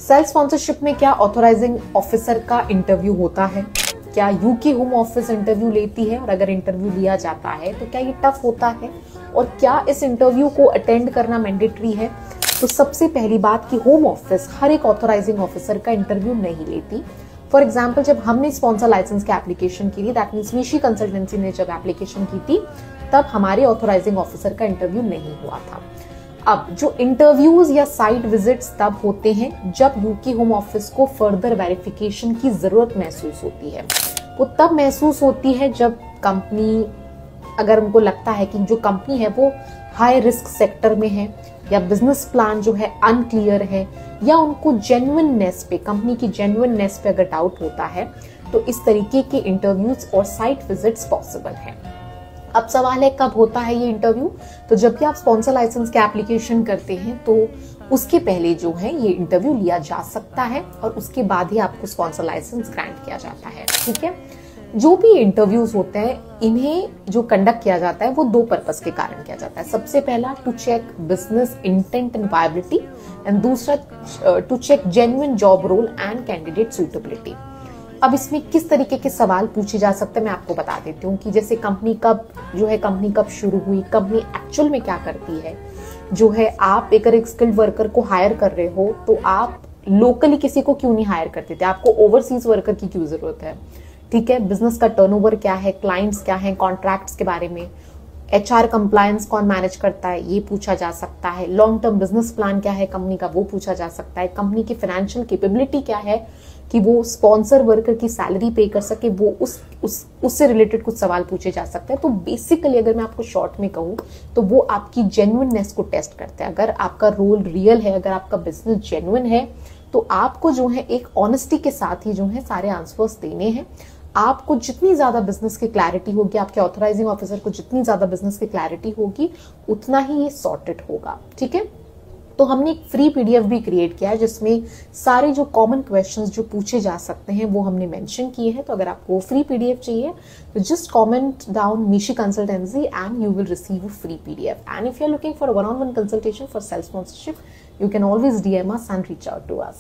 Self sponsorship में क्या authorising officer का इंटरव्यू होता है? क्या यूके होम ऑफिस इंटरव्यू लेती है? और अगर इंटरव्यू लिया जाता है तो क्या ये टफ होता है? और क्या इस इंटरव्यू को अटेंड करना मैंडेटरी है? तो सबसे पहली बात कि होम ऑफिस हर एक ऑथराइजिंग ऑफिसर का इंटरव्यू नहीं लेती। फॉर एग्जाम्पल, जब हमने स्पॉन्सर लाइसेंस के एप्लीकेशन की थी, दैट मीन्स मीशी कंसल्टेंसी ने जब एप्लीकेशन की थी, तब हमारे ऑथराइजिंग ऑफिसर का इंटरव्यू नहीं हुआ था। अब जो इंटरव्यूज या साइट विजिट्स तब होते हैं जब यूके होम ऑफिस को फर्दर वेरिफिकेशन की जरूरत महसूस होती है। वो तब महसूस होती है जब कंपनी, अगर उनको लगता है कि जो कंपनी है वो हाई रिस्क सेक्टर में है, या बिजनेस प्लान जो है अनक्लियर है, या उनको जेन्युइननेस पे, कंपनी की जेन्युइननेस पे अगर डाउट होता है, तो इस तरीके के इंटरव्यूज और साइट विजिट्स पॉसिबल हैं। अब सवाल है कब होता है ये इंटरव्यू? तो जब भी आप स्पॉन्सर लाइसेंस के एप्लीकेशन करते हैं तो उसके पहले जो है ये इंटरव्यू लिया जा सकता है, और उसके बाद ही आपको स्पॉन्सर लाइसेंस ग्रांट किया जाता है। ठीक है, जो भी इंटरव्यूज होते हैं इन्हें जो कंडक्ट किया जाता है वो दो पर्पस के कारण किया जाता है। सबसे पहला to check business intent and viability, and दूसरा to check genuine job role and candidate suitability. अब इसमें किस तरीके के सवाल पूछे जा सकते हैं मैं आपको बता देती हूँ कि जैसे कंपनी कब शुरू हुई, कंपनी एक्चुअल में क्या करती है, जो है आप एक स्किल्ड वर्कर को हायर कर रहे हो तो आप लोकली किसी को क्यों नहीं हायर करते थे, आपको ओवरसीज वर्कर की क्यों जरूरत है। ठीक है, बिजनेस का टर्नओवर क्या है, क्लाइंट्स क्या है, कॉन्ट्रैक्ट्स के बारे में, एचआर कंप्लायंस कौन मैनेज करता है ये पूछा जा सकता है, लॉन्ग टर्म बिजनेस प्लान क्या है कंपनी का वो पूछा जा सकता है, कंपनी की फाइनेंशियल कैपेबिलिटी क्या है कि वो स्पॉन्सर वर्कर की सैलरी पे कर सके, वो उससे रिलेटेड कुछ सवाल पूछे जा सकते हैं। तो बेसिकली अगर मैं आपको शॉर्ट में कहूँ तो वो आपकी जेन्युइननेस को टेस्ट करते हैं। अगर आपका रोल रियल है, अगर आपका बिजनेस जेन्युइन है, तो आपको जो है एक ऑनेस्टी के साथ ही जो है सारे आंसर्स देने हैं। आपको जितनी ज्यादा बिजनेस की क्लैरिटी होगी, आपके ऑथराइजिंग ऑफिसर को जितनी ज्यादा बिजनेस की क्लैरिटी होगी, उतना ही ये सॉर्टेड होगा। ठीक है, तो हमने एक फ्री पीडीएफ भी क्रिएट किया है जिसमें सारे जो कॉमन क्वेश्चंस जो पूछे जा सकते हैं वो हमने मेंशन किए हैं। तो अगर आपको फ्री पीडीएफ चाहिए तो जस्ट कमेंट डाउन मीशी consultancy and you will receive a free PDF. And if you are looking for one on one consultation for self sponsorship, you can always DM us and reach out to us.